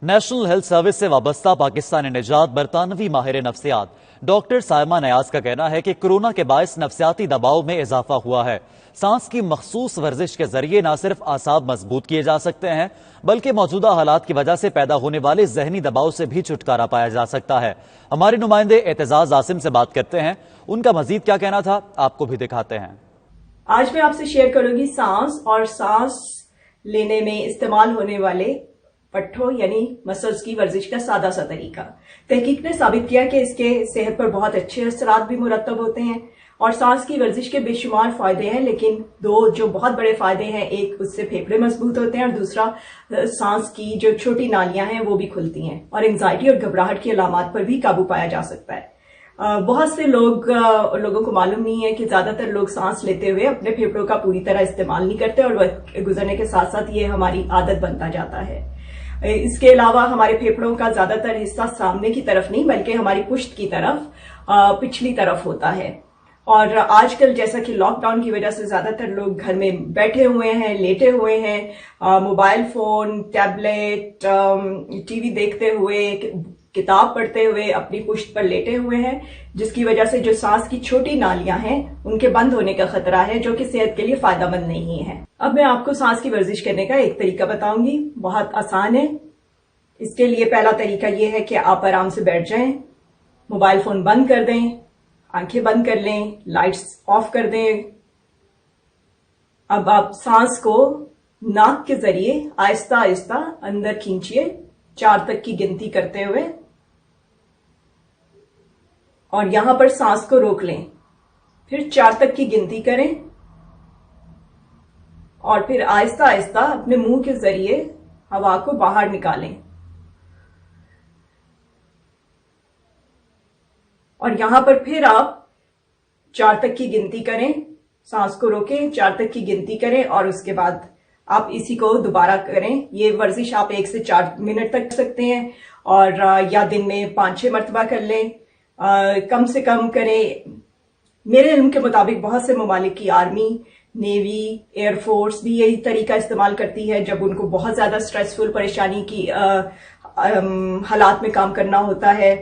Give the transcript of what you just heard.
National health service سے وابستہ پاکستانی نژاد برطانوی ماہر نفسیات ڈاکٹر سائمہ نیاز کا کہنا ہے کہ کورونا کے باعث نفسیاتی دباؤ میں اضافہ ہوا ہے۔ سانس کی مخصوص ورزش کے ذریعے نہ صرف اعصاب مضبوط کیے جا سکتے ہیں بلکہ موجودہ حالات کی وجہ سے پیدا ہونے والے ذہنی دباؤ سے بھی چھٹکارا پایا جا سکتا ہے۔ ہمارے نمائندے اعتزاز عاصم سے بات کرتے ہیں، ان کا مزید کیا کہنا تھا آپ کو بھی دکھاتے ہیں۔ آج میں آپ سے شیئر کروں گی سانس اور سانس لینے میں استعمال ہونے والے پٹھوں یعنی مسلز کی ورزش کا سادہ سا طریقہ۔ تحقیق نے ثابت کیا کہ اس کے صحت پر بہت اچھے اثرات بھی مرتب ہوتے ہیں اور سانس کی ورزش کے بے شمار فائدے ہیں، لیکن دو جو بہت بڑے فائدے ہیں، ایک اس سے پھیپھڑے مضبوط ہوتے ہیں اور دوسرا سانس کی جو چھوٹی نالیاں ہیں وہ بھی کھلتی ہیں اور انگزائٹی اور گھبراہٹ کی علامات پر بھی قابو پایا جا سکتا ہے۔ بہت سے لوگوں کو معلوم نہیں ہے کہ زیادہ تر لوگ سانس لیتے ہوئے اپنے پھیپھڑوں کا پوری طرح استعمال نہیں کرتے اور وقت گزرنے کے ساتھ ساتھ یہ ہماری عادت بنتا جاتا ہے۔ اس کے علاوہ ہمارے پھیپھڑوں کا زیادہ تر حصہ سامنے کی طرف نہیں بلکہ ہماری پشت کی طرف پچھلی طرف ہوتا ہے، اور آج کل جیسا کہ لاک ڈاؤن کی وجہ سے زیادہ تر لوگ گھر میں بیٹھے ہوئے ہیں، لیٹے ہوئے ہیں، mobile phone, tablet, T V دیکھتے ہوئے، کتاب پڑھتے ہوئے اپنی پشت پر لیٹے ہوئے ہیں، جس کی وجہ سے جو سانس کی چھوٹی نالیاں ہیں ان کے بند ہونے کا خطرہ ہے، جو کہ صحت کے لیے فائدہ مند نہیں ہے۔ اب میں آپ کو سانس کی ورزش کرنے کا ایک طریقہ بتاؤں گی، بہت آسان ہے۔ اس کے لیے پہلا طریقہ یہ ہے کہ آپ آرام سے بیٹھ جائیں، موبائل فون بند کر دیں، آنکھیں بند کر لیں، لائٹس آف کر دیں۔ اب آپ سانس کو ناک کے ذریعے آہستہ آہستہ اندر کھینچیے 4 تک کی گنتی کرتے ہوئے، اور یہاں پر سانس کو روک لیں، پھر 4 تک کی گنتی کریں اور پھر آہستہ آہستہ اپنے منہ کے ذریعے ہوا کو باہر نکالیں، اور یہاں پر پھر آپ 4 تک کی گنتی کریں، سانس کو روکیں، 4 تک کی گنتی کریں اور اس کے بعد آپ اسی کو دوبارہ کریں۔ یہ ورزش آپ 1 سے 4 منٹ تک کر سکتے ہیں، اور یا دن میں 5-6 مرتبہ کر لیں، کم سے کم کریں۔ میرے علم کے مطابق بہت سے ممالک کی آرمی، نیوی، ایئر فورس بھی یہی طریقہ استعمال کرتی ہے جب ان کو بہت زیادہ سٹریسفل پریشانی کی حالات میں کام کرنا ہوتا ہے۔